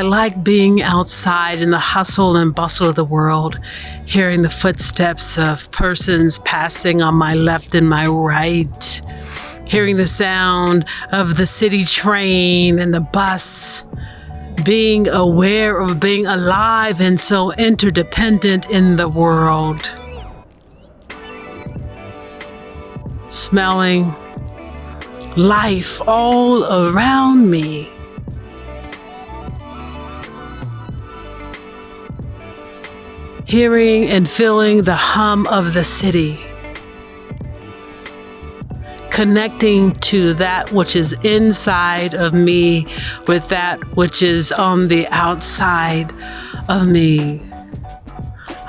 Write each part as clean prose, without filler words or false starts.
like being outside in the hustle and bustle of the world, hearing the footsteps of persons passing on my left and my right, hearing the sound of the city train and the bus, being aware of being alive and so interdependent in the world. Smelling life all around me. Hearing and feeling the hum of the city. Connecting to that which is inside of me with that which is on the outside of me.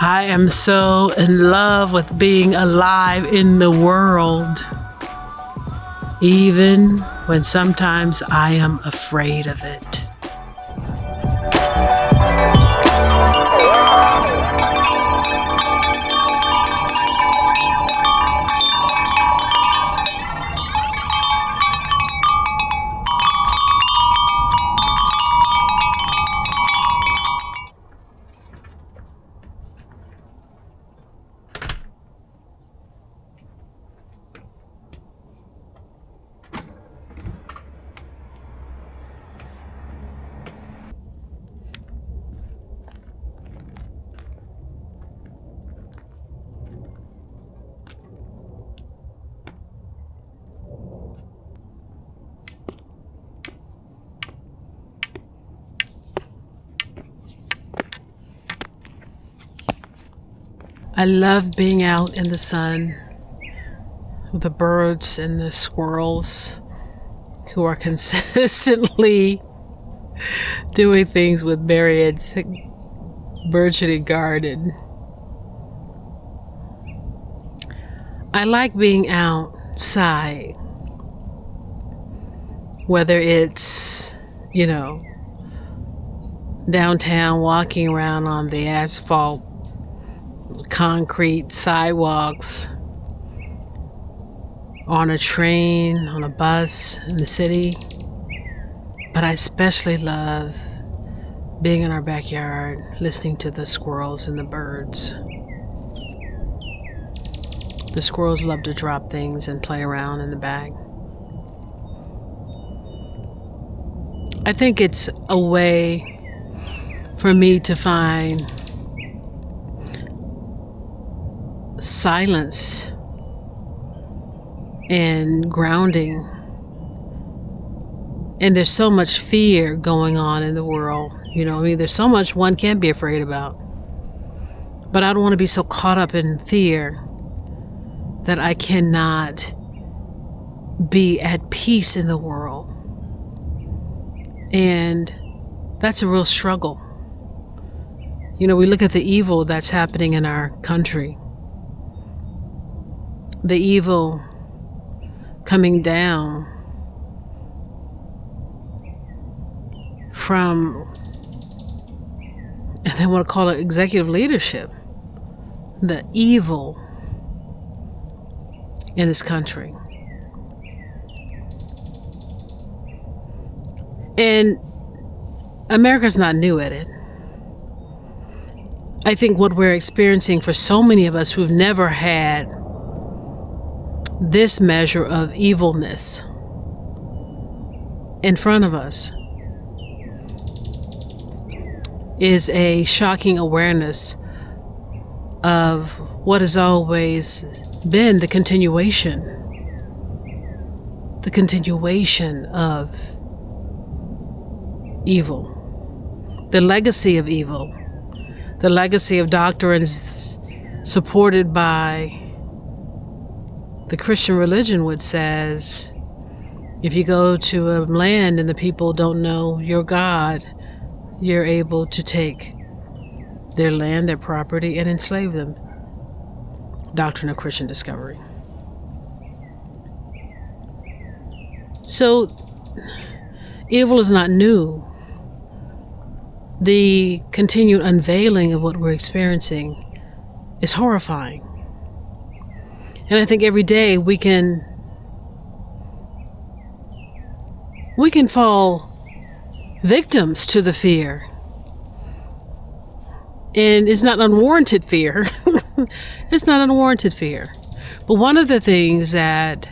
I am so in love with being alive in the world, even when sometimes I am afraid of it. I love being out in the sun with the birds and the squirrels who are consistently doing things with Marriott's burgeoning garden. I like being outside, whether it's, downtown walking around on the asphalt, concrete sidewalks, on a train, on a bus in the city. But I especially love being in our backyard, listening to the squirrels and the birds. The squirrels love to drop things and play around in the bag. I think it's a way for me to find silence and grounding. And there's so much fear going on in the world. There's so much one can be afraid about. But I don't want to be so caught up in fear that I cannot be at peace in the world. And that's a real struggle. We look at the evil that's happening in our country. The evil coming down from, and they want to call it executive leadership, the evil in this country. And America's not new at it. I think what we're experiencing for so many of us who've never had this measure of evilness in front of us is a shocking awareness of what has always been the continuation of evil, the legacy of evil, the legacy of doctrines supported by the Christian religion, which says if you go to a land and the people don't know your God, you're able to take their land, their property, and enslave them. Doctrine of Christian discovery. So, evil is not new. The continued unveiling of what we're experiencing is horrifying. And I think every day we can fall victims to the fear. And it's not unwarranted fear. It's not unwarranted fear. But one of the things that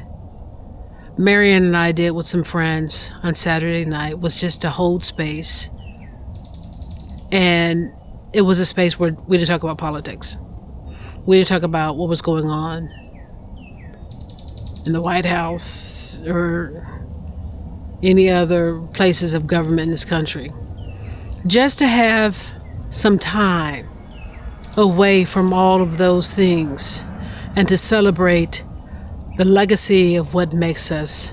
Marianne and I did with some friends on Saturday night was just to hold space. And it was a space where we didn't talk about politics. We didn't talk about what was going on in the White House or any other places of government in this country. Just to have some time away from all of those things and to celebrate the legacy of what makes us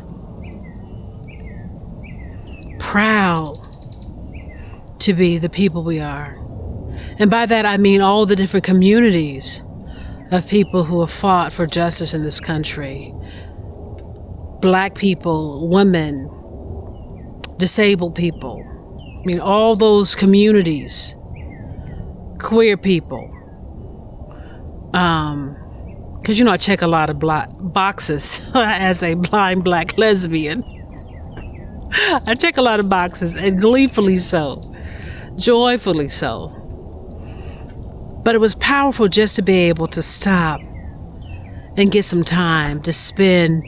proud to be the people we are. And by that I mean all the different communities of people who have fought for justice in this country. Black people, women, disabled people. I mean, all those communities, queer people. Because, I check a lot of boxes as a blind Black lesbian. I check a lot of boxes, and gleefully so, joyfully so. But it was powerful just to be able to stop and get some time to spend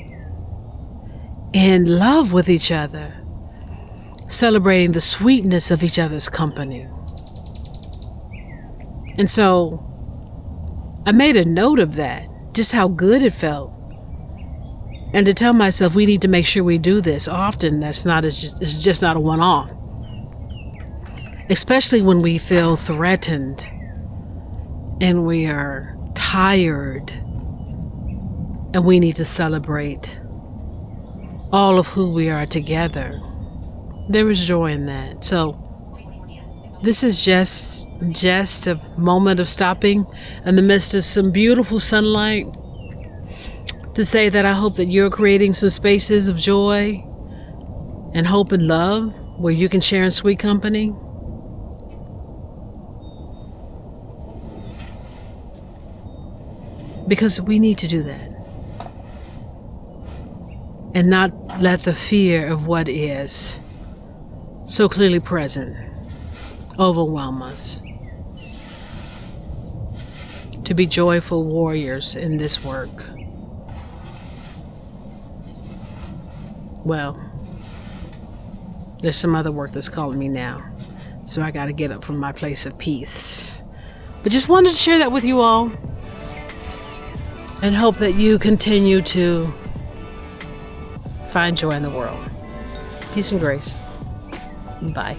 in love with each other, celebrating the sweetness of each other's company. And so I made a note of that, just how good it felt. And to tell myself we need to make sure we do this often. It's just not a one-off. Especially when we feel threatened and we are tired and we need to celebrate all of who we are together. There is joy in that. So this is just a moment of stopping in the midst of some beautiful sunlight to say that I hope that you're creating some spaces of joy and hope and love where you can share in sweet company. Because we need to do that. And not let the fear of what is so clearly present overwhelm us. To be joyful warriors in this work. Well, there's some other work that's calling me now, so I got to get up from my place of peace. But just wanted to share that with you all, and hope that you continue to find joy in the world. Peace and grace. Bye.